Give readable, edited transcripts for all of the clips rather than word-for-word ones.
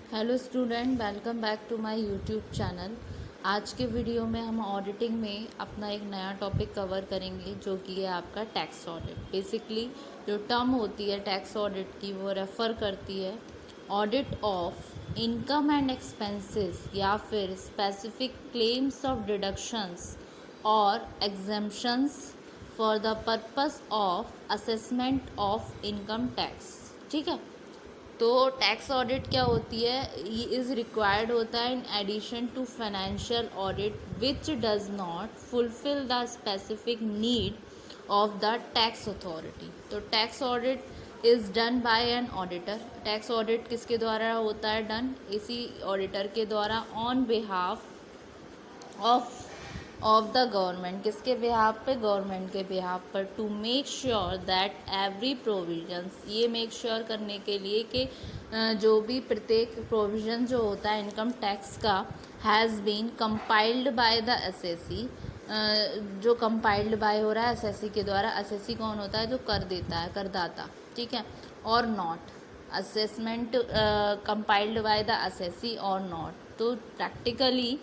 Hello student, welcome back to my YouTube channel. आज के video में हम ऑडिटिंग में अपना एक नया टॉपिक कवर करेंगे जो कि है आपका टैक्स ऑडिट। बेसिकली जो टर्म होती है टैक्स ऑडिट की वो रेफ़र करती है audit of income and expenses या फिर स्पेसिफिक क्लेम्स ऑफ डिडक्शंस और exemptions for the purpose of assessment of income tax. ठीक है, तो टैक्स ऑडिट क्या होती है, ये इज़ रिक्वायर्ड होता है in addition to financial audit which does not fulfil the specific need of the tax authority. तो tax audit is done by an auditor. Tax audit किसके द्वारा होता है डन? इसी ऑडिटर के द्वारा on behalf of the government. किसके behalf पे? गवर्नमेंट के बिहाफ पर। To make sure that every provisions, ये मेक श्योर करने के लिए कि जो भी प्रत्येक प्रोविज़न जो होता है इनकम टैक्स का has been compiled by the SSC. जो कंपाइल्ड बाय हो रहा है एसएससी के द्वारा। एसएससी कौन होता है? जो कर देता है, करदाता। ठीक है, और not assessment compiled by the SSC और नॉट। तो practically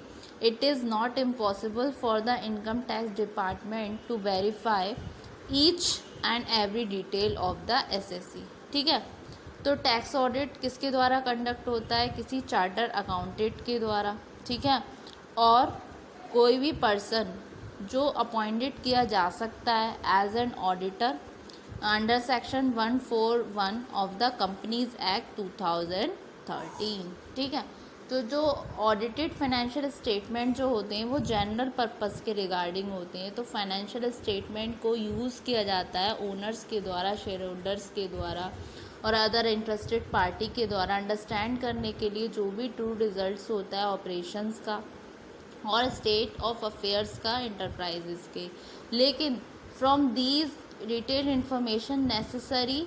it is not impossible for the income tax department to verify each and every detail of the SSC। ठीक है, तो टैक्स ऑडिट किसके द्वारा कंडक्ट होता है? किसी चार्टर अकाउंटेंट के द्वारा। ठीक है, और कोई भी पर्सन जो अपॉइंटेड किया जा सकता है as an auditor under section 141 of the companies act 2013। ठीक है, तो जो ऑडिटेड फाइनेंशियल स्टेटमेंट जो होते हैं वो जनरल पर्पस के रिगार्डिंग होते हैं। तो फाइनेंशियल स्टेटमेंट को यूज़ किया जाता है ओनर्स के द्वारा, शेयर होल्डर्स के द्वारा और अदर इंटरेस्टेड पार्टी के द्वारा अंडरस्टैंड करने के लिए जो भी ट्रू रिजल्ट्स होता है ऑपरेशंस का और स्टेट ऑफ अफेयर्स का इंटरप्राइजेस के। लेकिन from these detailed information necessary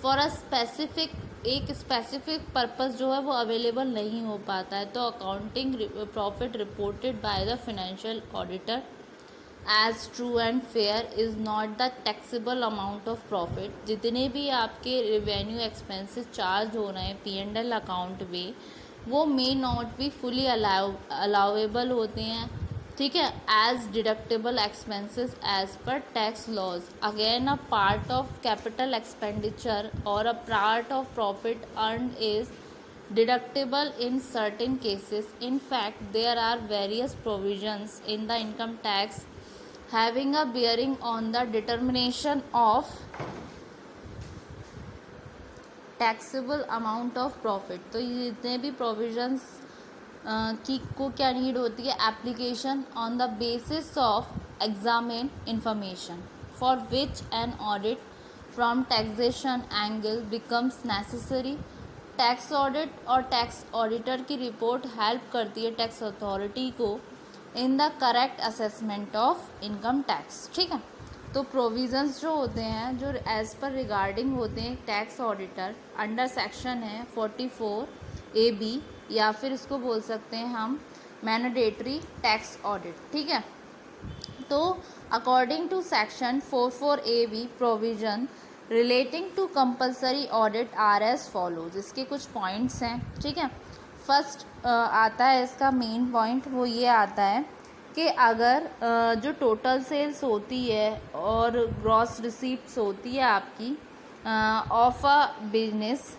for a specific, एक स्पेसिफिक पर्पस जो है वो अवेलेबल नहीं हो पाता है। तो accounting profit reported by the financial auditor as true and fair is not the taxable amount of profit. जितने भी आपके रेवेन्यू एक्सपेंसेस चार्ज हो रहे हैं P&L अकाउंट में वो may not be fully allowable होते हैं। ठीक है, as deductible expenses as per tax laws. Again a part of capital expenditure और a part of profit earn is deductible in certain cases. In fact, there are various provisions in the income tax having a bearing on the determination of taxable amount of profit. तो ये जितने भी provisions की को क्या need होती है? Application on the basis of examine information for which an audit from taxation angle becomes necessary. Tax audit और टैक्स ऑडिटर की रिपोर्ट हेल्प करती है टैक्स अथॉरिटी को in the correct assessment of income tax. ठीक है, तो provisions जो होते हैं जो एज़ पर रिगार्डिंग होते हैं टैक्स ऑडिटर अंडर सेक्शन है 44AB या फिर इसको बोल सकते हैं हम मैंडेटरी टैक्स ऑडिट। ठीक है, तो according to section 44AB provision relating to compulsory audit are as follows. इसके कुछ पॉइंट्स हैं। ठीक है, फर्स्ट आता है इसका मेन पॉइंट, वो ये आता है कि अगर जो टोटल सेल्स होती है और ग्रॉस रिसीप्ट्स होती है आपकी of a business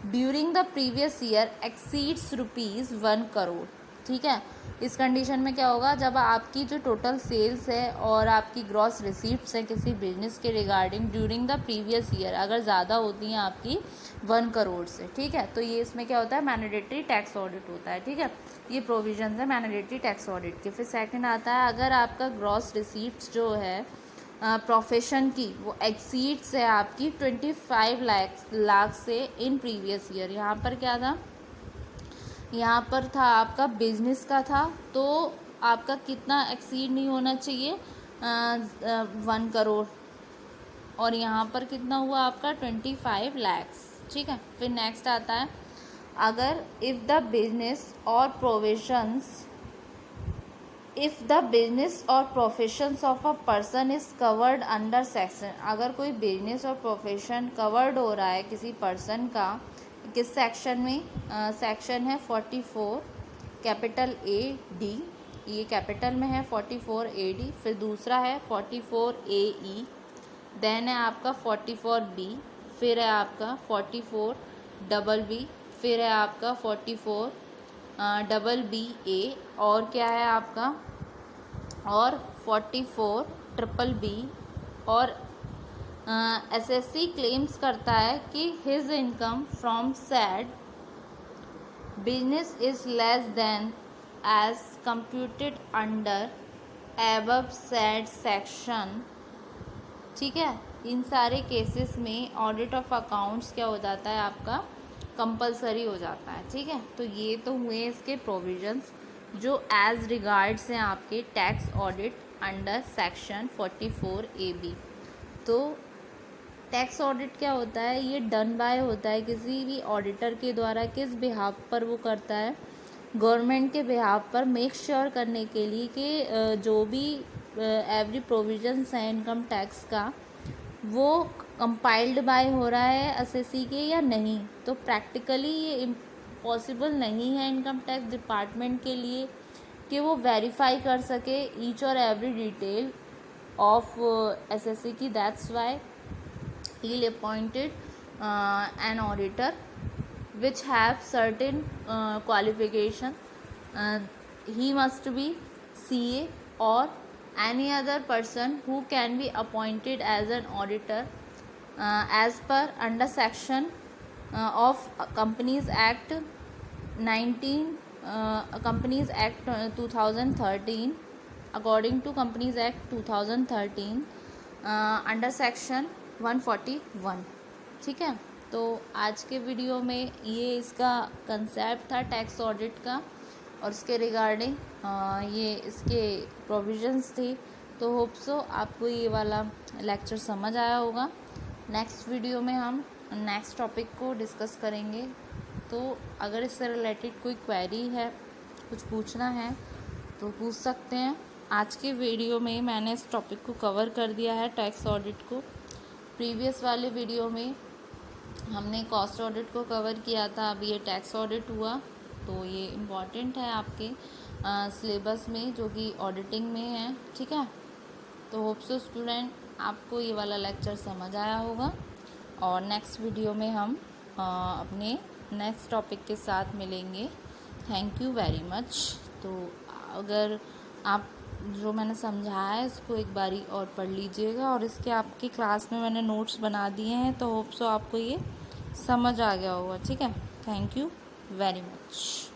during the previous year exceeds ₹1 crore. ठीक है, इस कंडीशन में क्या होगा? जब आपकी जो टोटल सेल्स है और आपकी ग्रॉस रिसीप्ट्स हैं किसी बिजनेस के regarding during the previous year अगर ज़्यादा होती हैं आपकी 1 करोड़ से। ठीक है, तो ये इसमें क्या होता है? मैंडेटरी टैक्स ऑडिट होता है। ठीक है, ये प्रोविजंस है मैंडेटरी टैक्स ऑडिट के। फिर सेकंड आता है अगर आपका ग्रॉस रिसीप्ट्स जो है प्रोफेशन की वो एक्सीड्स है आपकी 25 लाख से इन प्रीवियस ईयर। यहाँ पर क्या था? यहाँ पर था आपका बिजनेस का था, तो आपका कितना एक्सीड नहीं होना चाहिए? 1 करोड़। और यहाँ पर कितना हुआ आपका? 25 लाख। ठीक है, फिर नेक्स्ट आता है अगर इफ़ द बिजनेस और professions of a person is covered under section. अगर कोई बिजनेस और प्रोफेशन कवर्ड हो रहा है किसी पर्सन का किस सेक्शन में? सेक्शन है 44 कैपिटल ए डी, ये कैपिटल में है 44 ए डी। फिर दूसरा है 44 ए ई, देन है आपका 44 बी, फिर है आपका 44 डबल बी, फिर है आपका 44 डबल बी ए, और क्या है आपका, और 44 ट्रिपल बी। और एसएससी क्लेम्स करता है कि his income from said business is less than as computed under above said section. ठीक है, इन सारे केसेस में ऑडिट ऑफ अकाउंट्स क्या हो जाता है आपका, कंपलसरी हो जाता है। ठीक है, तो ये तो हुए इसके प्रोविजंस जो एज रिगार्ड्स हैं आपके tax audit under section 44 A B. तो टैक्स ऑडिट क्या होता है, ये डन बाय होता है किसी भी ऑडिटर के द्वारा। किस बिहाफ पर वो करता है? गवर्नमेंट के बिहाफ पर, मेक श्योर करने के लिए कि जो भी एवरी प्रोविजंस है इनकम टैक्स का वो कंपाइल्ड बाय हो रहा है एसएससी के या नहीं। तो प्रैक्टिकली ये पॉसिबल नहीं है इनकम टैक्स डिपार्टमेंट के लिए कि वो वेरीफाई कर सके ईच और एवरी डिटेल ऑफ एसएससी की। That's why he'll appointed an auditor which have certain qualification. He must be CA or any other person who can be appointed as an auditor as per under section of Companies Act 2013, according to Companies Act 2013 under section 141। ठीक है, तो आज के video में ये इसका concept था tax audit का और इसके रिगार्डिंग ये इसके प्रोविजंस थे। तो होप सो आपको ये वाला लेक्चर समझ आया होगा। नेक्स्ट वीडियो में हम नेक्स्ट टॉपिक को डिस्कस करेंगे। तो अगर इससे रिलेटेड कोई क्वेरी है, कुछ पूछना है तो पूछ सकते हैं। आज के वीडियो में मैंने इस टॉपिक को कवर कर दिया है, टैक्स ऑडिट को। प्रीवियस वाले वीडियो में हमने कॉस्ट ऑडिट को कवर किया था, अभी ये टैक्स ऑडिट हुआ। तो ये इम्पॉर्टेंट है आपके सिलेबस में जो कि ऑडिटिंग में है। ठीक है, तो होप सो स्टूडेंट आपको ये वाला लेक्चर समझ आया होगा और नेक्स्ट वीडियो में हम अपने नेक्स्ट टॉपिक के साथ मिलेंगे। Thank you very much. तो अगर आप जो मैंने समझाया है इसको एक बारी और पढ़ लीजिएगा और इसके आपकी क्लास में मैंने नोट्स बना दिए हैं, तो होप सो आपको ये समझ आ गया होगा। ठीक है, थैंक यू वेरी मच।